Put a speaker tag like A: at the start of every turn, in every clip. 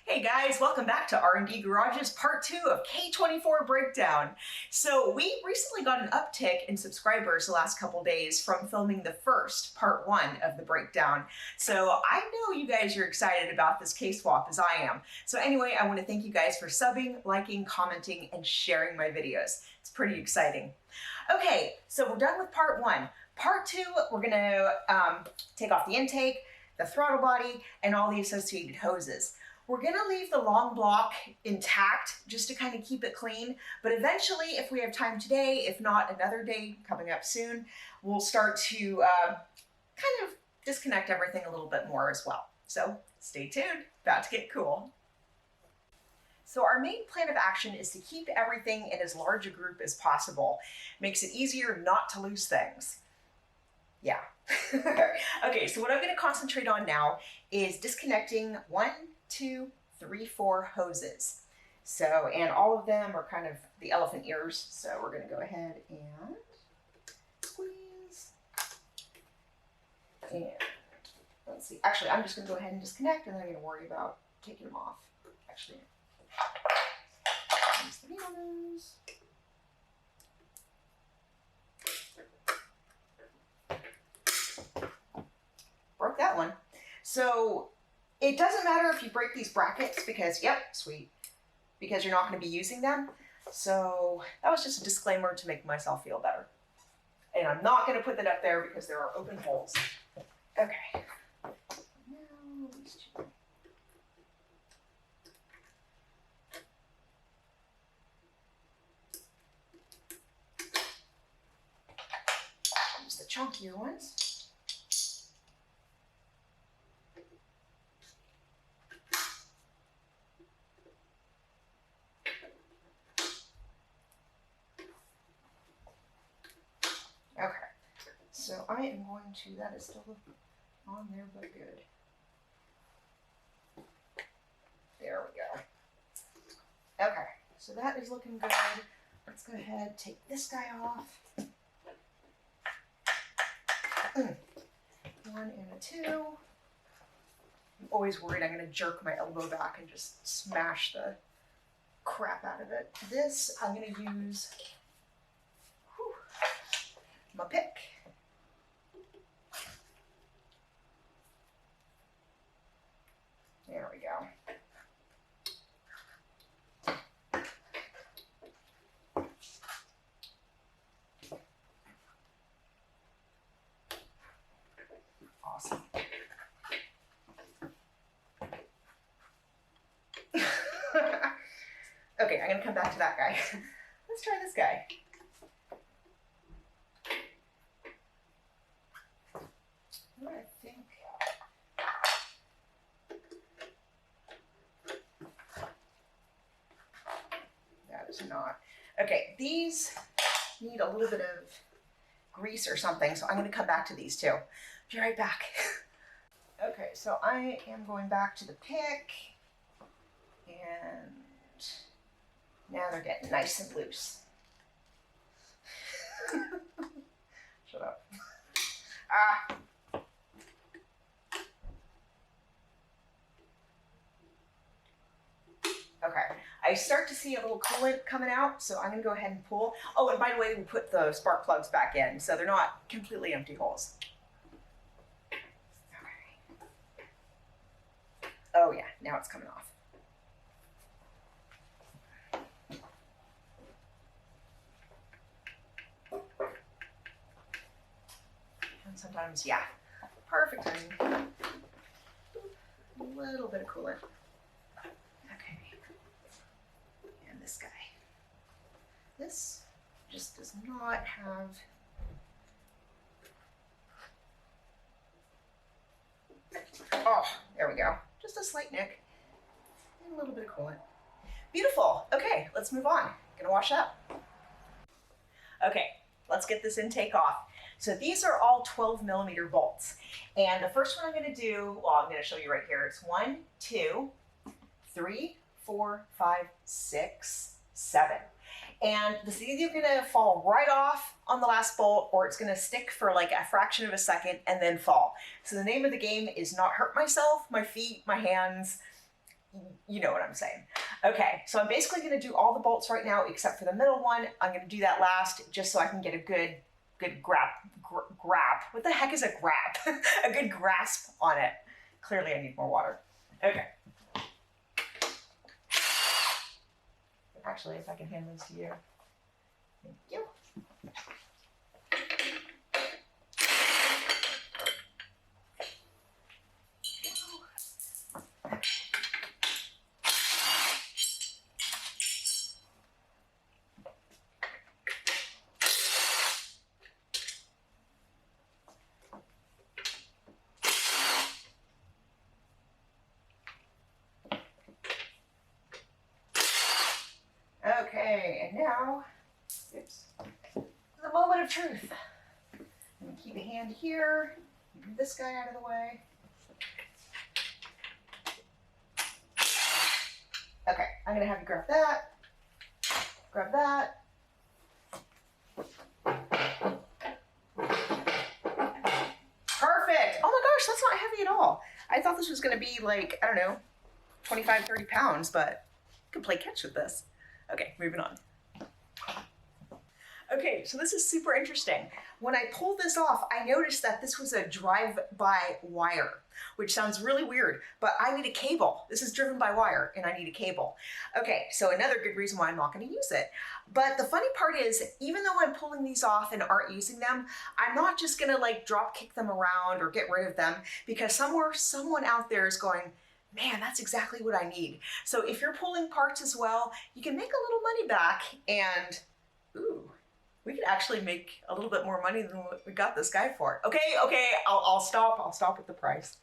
A: Hey guys, welcome back to R&D Garage's part 2 of K24 Breakdown. So we recently got an uptick in subscribers the last couple days from filming the first part 1 of the breakdown. So I know you guys are excited about this K-swap as I am. So anyway, I want to thank you guys for subbing, liking, commenting, and sharing my videos. It's pretty exciting. Okay, so we're done with part 1. Part 2, we're going to take off the intake, the throttle body, and all the associated hoses. We're gonna leave the long block intact just to kind of keep it clean, but eventually, if we have time today, if not another day coming up soon, we'll start to kind of disconnect everything a little bit more as well. So stay tuned, about to get cool. So our main plan of action is to keep everything in as large a group as possible. Makes it easier not to lose things. Yeah. Okay, so what I'm gonna concentrate on now is disconnecting 1, 2, 3, 4 hoses. So, and all of them are kind of the elephant ears. So we're going to go ahead and squeeze. And let's see. Actually, I'm just going to go ahead and disconnect, and then I'm going to worry about taking them off. Actually, use the needles. Broke that one. So it doesn't matter if you break these brackets because, yep, sweet, because you're not going to be using them. So that was just a disclaimer to make myself feel better. And I'm not going to put that up there because there are open holes. Okay. Now, these two. Use the chunkier ones. Okay, so I am going to, that is still on there, but good. There we go. Okay, so that is looking good. Let's go ahead, take this guy off. 1 and a 2. I'm always worried I'm going to jerk my elbow back and just smash the crap out of it. This, I'm going to use my pick. There we go. Awesome. Okay, I'm going to come back to that guy. Let's try this guy. I think that is not. Okay, these need a little bit of grease or something, so I'm going to come back to these too. Be right back. Okay, so I am going back to the pick, and now they're getting nice and loose. Shut up. Ah. Okay, I start to see a little coolant coming out, so I'm going to go ahead and pull. Oh, and by the way, we put the spark plugs back in, so they're not completely empty holes. Okay. Oh yeah, now it's coming off. And sometimes, yeah, perfect timing. A little bit of coolant. This guy. This just does not have oh, there we go. Just a slight nick and a little bit of coolant. Beautiful. Okay, let's move on. Gonna wash up. Okay, let's get this intake off. So these are all 12mm bolts. And the first one I'm gonna do, well, I'm gonna show you right here. It's 1, 2, 3, 4, 5, 6, 7. And this is either gonna fall right off on the last bolt or it's gonna stick for like a fraction of a second and then fall. So the name of the game is not hurt myself, my feet, my hands, you know what I'm saying. Okay, so I'm basically gonna do all the bolts right now except for the middle one. I'm gonna do that last just so I can get a good grab. What the heck is a grab? A good grasp on it. Clearly I need more water. Okay. Actually, if I can hand those to you. Thank you. Okay, and now, oops, the moment of truth. I'm gonna keep a hand here, move this guy out of the way. Okay, I'm gonna have you grab that, grab that. Perfect. Oh my gosh, that's not heavy at all. I thought this was gonna be like, I don't know, 25, 30 pounds, but you can play catch with this. Okay, moving on. Okay, so this is super interesting. When I pulled this off, I noticed that this was a drive-by wire, which sounds really weird, but I need a cable. This is driven by wire and I need a cable. Okay, so another good reason why I'm not gonna use it. But the funny part is, even though I'm pulling these off and aren't using them, I'm not just gonna like drop kick them around or get rid of them, because somewhere, someone out there is going, man, that's exactly what I need. So if you're pulling parts as well, you can make a little money back and, ooh, we could actually make a little bit more money than what we got this guy for. Okay, I'll stop with the price.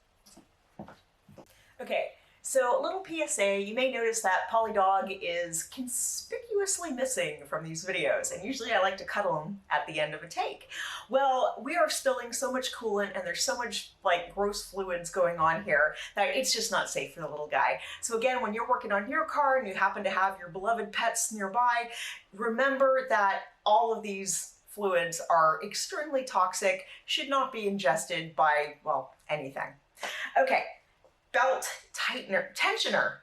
A: Okay, so a little PSA, you may notice that Polly Dog is conspicuously missing from these videos, and usually I like to cuddle him at the end of a take. Well, we are spilling so much coolant and there's so much like gross fluids going on here that it's just not safe for the little guy. So again, when you're working on your car and you happen to have your beloved pets nearby, remember that all of these fluids are extremely toxic, should not be ingested by, well, anything. Okay. Belt tensioner.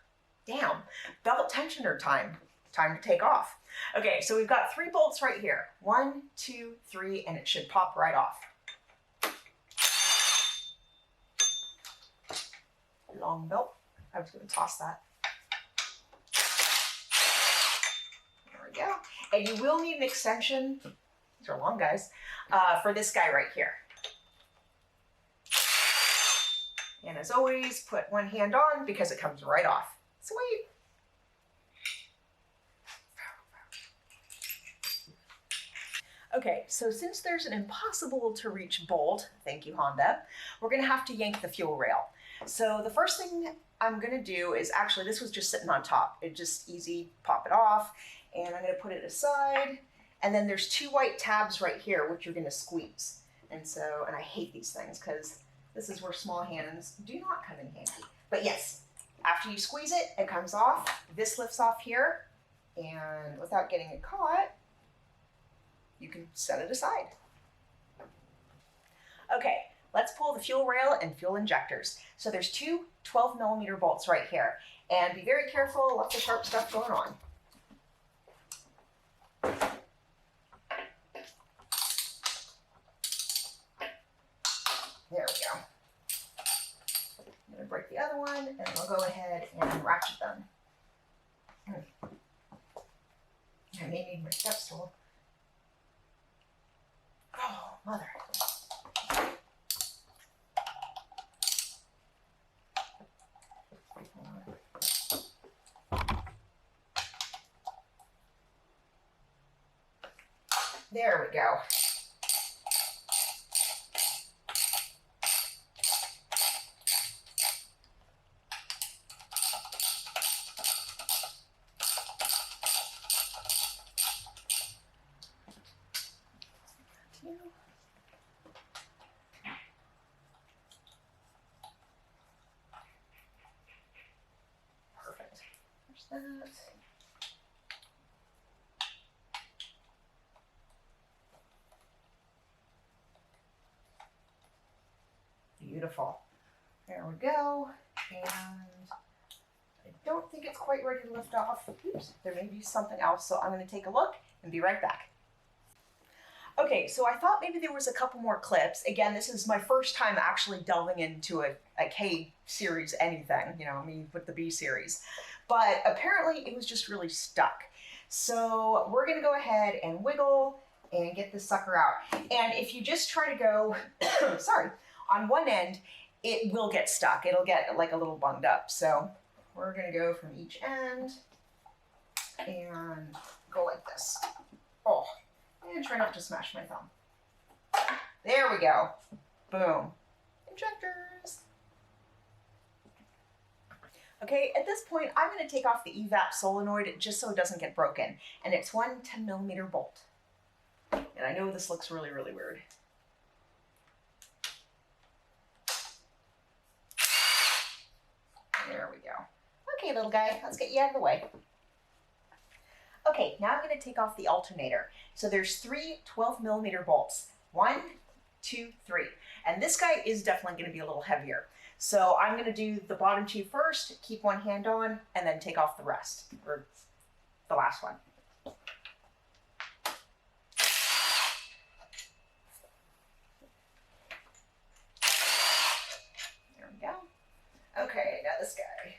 A: Damn, belt tensioner time to take off. Okay, so we've got 3 bolts right here. 1, 2, 3, and it should pop right off. Long belt. I was going to toss that. There we go. And you will need an extension. These are long guys. For this guy right here. And as always, put one hand on because it comes right off. Sweet. Okay, so since there's an impossible to reach bolt, thank you Honda, we're gonna have to yank the fuel rail. So the first thing I'm gonna do is, actually this was just sitting on top. It's just easy, pop it off, and I'm gonna put it aside. And then there's 2 white tabs right here, which you're gonna squeeze. And I hate these things because this is where small hands do not come in handy. But yes, after you squeeze it, it comes off. This lifts off here, and without getting it caught, you can set it aside. Okay, let's pull the fuel rail and fuel injectors. So there's 2 12mm bolts right here. And be very careful, lots of sharp stuff going on. There we go. I'm going to break the other one, and we'll go ahead and ratchet them. I may need my step stool. Oh, mother. There we go. Perfect. There's that. Beautiful. There we go. And a think it's quite ready to lift off. Oops, there may be something else, so I'm going to take a look and be right back. Okay, so I thought maybe there was a couple more clips. Again, this is my first time actually delving into a K series anything, you know, I mean with the B series. But apparently it was just really stuck. So we're gonna go ahead and wiggle and get this sucker out. And if you just try to go, sorry, on one end, it will get stuck. It'll get like a little bunged up. So we're gonna go from each end and go like this. Oh. And try not to smash my thumb. There we go. Boom. Injectors. Okay, at this point, I'm going to take off the evap solenoid just so it doesn't get broken. And it's one 10mm bolt. And I know this looks really, really weird. There we go. Okay, little guy, let's get you out of the way. Okay, now I'm going to take off the alternator. So there's 3 12mm bolts. 1, 2, 3. And this guy is definitely going to be a little heavier. So I'm going to do the bottom 2 first, keep one hand on, and then take off the rest, or the last one. There we go. Okay, now this guy.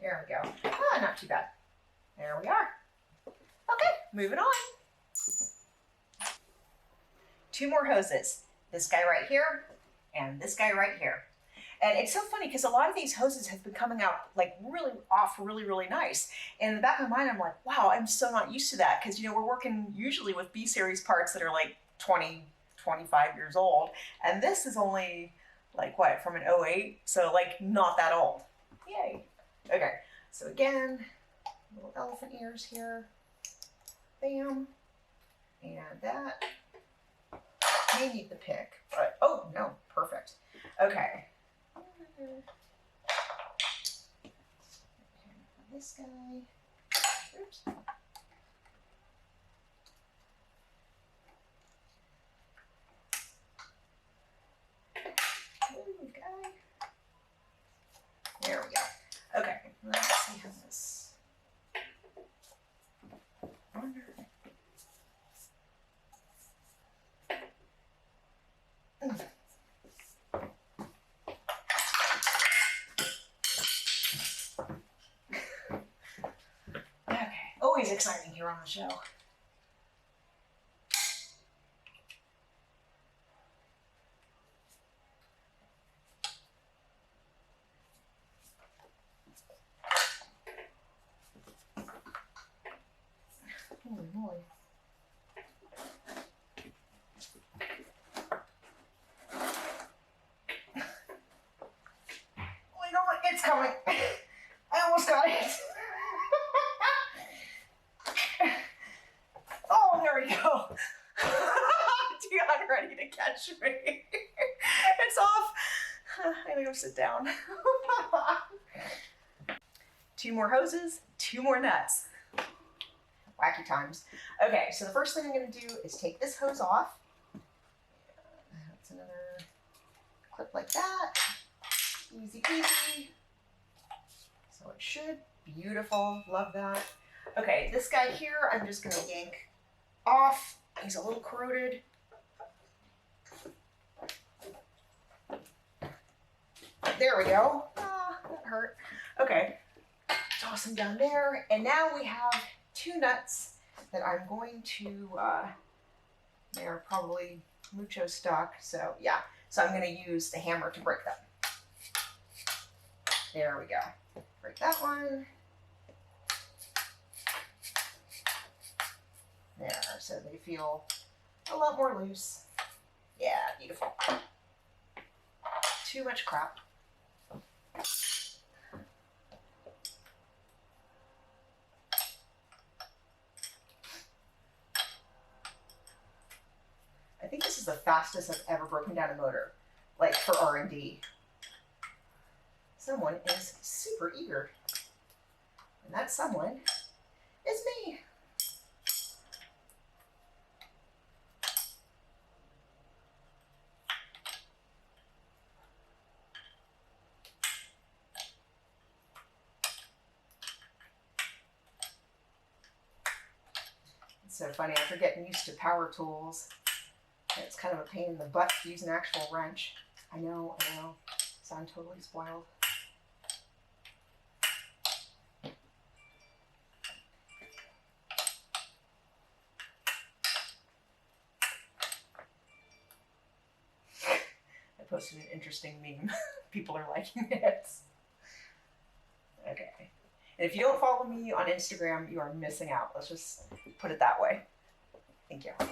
A: There we go. Ah, not too bad. There we are. Okay, moving on. 2 more hoses. This guy right here and this guy right here. And it's so funny because a lot of these hoses have been coming out like really nice. And in the back of my mind, I'm like, wow, I'm so not used to that. Because, you know, we're working usually with B series parts that are like 20, 25 years old. And this is only like what, from an 08? So like not that old. Yay. Okay, so again, little elephant ears here. Bam. And that. May need the pick, but oh no, perfect. Okay. This guy. Oops. Ooh, guy. There we go. Okay, let's see how this. Okay, always exciting here on the show. Holy moly. It's coming. I almost got it. Oh, there we go. Dion ready to catch me. It's off. I gotta go sit down. 2 more hoses, 2 more nuts. Wacky times. Okay, so the first thing I'm gonna do is take this hose off. That's another clip like that. Easy peasy. So it should. Beautiful. Love that. Okay, this guy here, I'm just going to yank off. He's a little corroded. There we go. Ah, that hurt. Okay. Toss him down there. And now we have 2 nuts that I'm going to, they're probably mucho stuck. So yeah. So I'm going to use the hammer to break them. There we go. Break that one. There, so they feel a lot more loose. Yeah, beautiful. Too much crap. I think this is the fastest I've ever broken down a motor, like for R&D. Someone is super eager. And that someone is me. It's so funny, after getting used to power tools, it's kind of a pain in the butt to use an actual wrench. I know, sound totally spoiled. I posted an interesting meme. People are liking it. Okay. And if you don't follow me on Instagram, you are missing out. Let's just put it that way. Thank you. And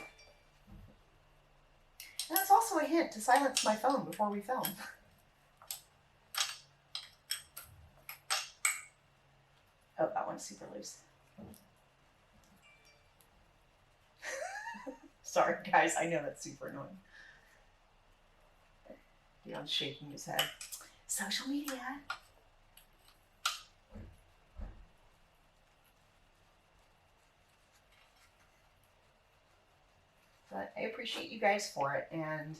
A: that's also a hint to silence my phone before we film. Oh, that one's super loose. Sorry, guys. I know that's super annoying. Dion's shaking his head. Social media. But I appreciate you guys for it, and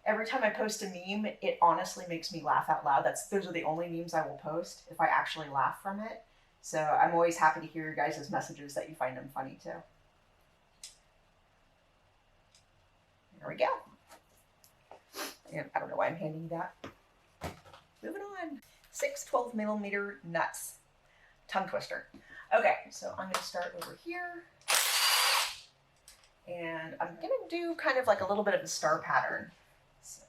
A: every time I post a meme, it honestly makes me laugh out loud. Those are the only memes I will post if I actually laugh from it. So I'm always happy to hear your guys' messages that you find them funny too. There we go. And I don't know why I'm handing you that. Moving on. 6 12mm nuts. Tongue twister. Okay, so I'm going to start over here. And I'm going to do kind of like a little bit of a star pattern. So,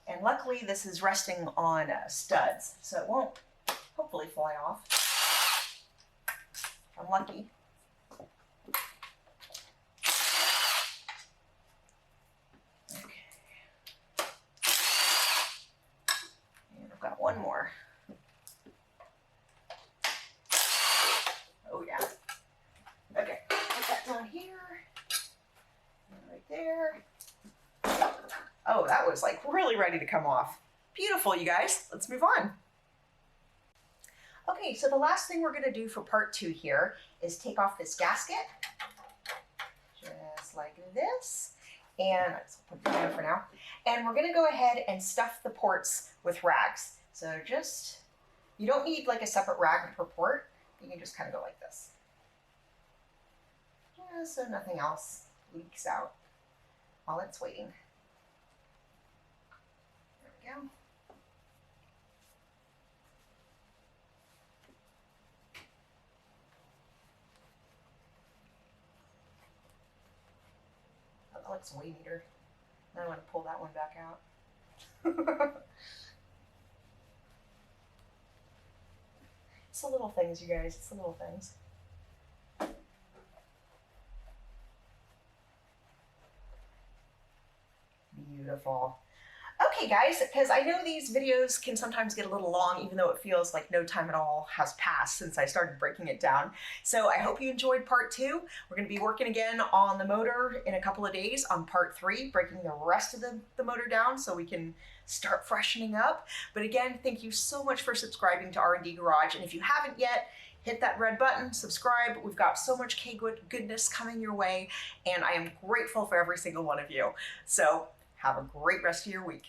A: and luckily this is resting on studs, so it won't hopefully fly off. If I'm lucky. Okay. And I've got one more. Oh yeah. Okay, put that down here, and right there. Oh, that was like really ready to come off. Beautiful, you guys. Let's move on. Okay, so the last thing we're gonna do for part 2 here is take off this gasket, just like this. And I'll put it down for now. And we're gonna go ahead and stuff the ports with rags. So just, you don't need like a separate rag per port. You can just kind of go like this. So nothing else leaks out while it's waiting. There we go. Oh, that looks way neater. Now I want to pull that one back out. It's the little things, you guys. It's the little things. Beautiful. Okay guys, because I know these videos can sometimes get a little long, even though it feels like no time at all has passed since I started breaking it down. So I hope you enjoyed part 2. We're going to be working again on the motor in a couple of days on part 3, breaking the rest of the motor down so we can start freshening up. But again, thank you so much for subscribing to R&D Garage. And if you haven't yet, hit that red button, subscribe. We've got so much K-goodness coming your way, and I am grateful for every single one of you. So have a great rest of your week.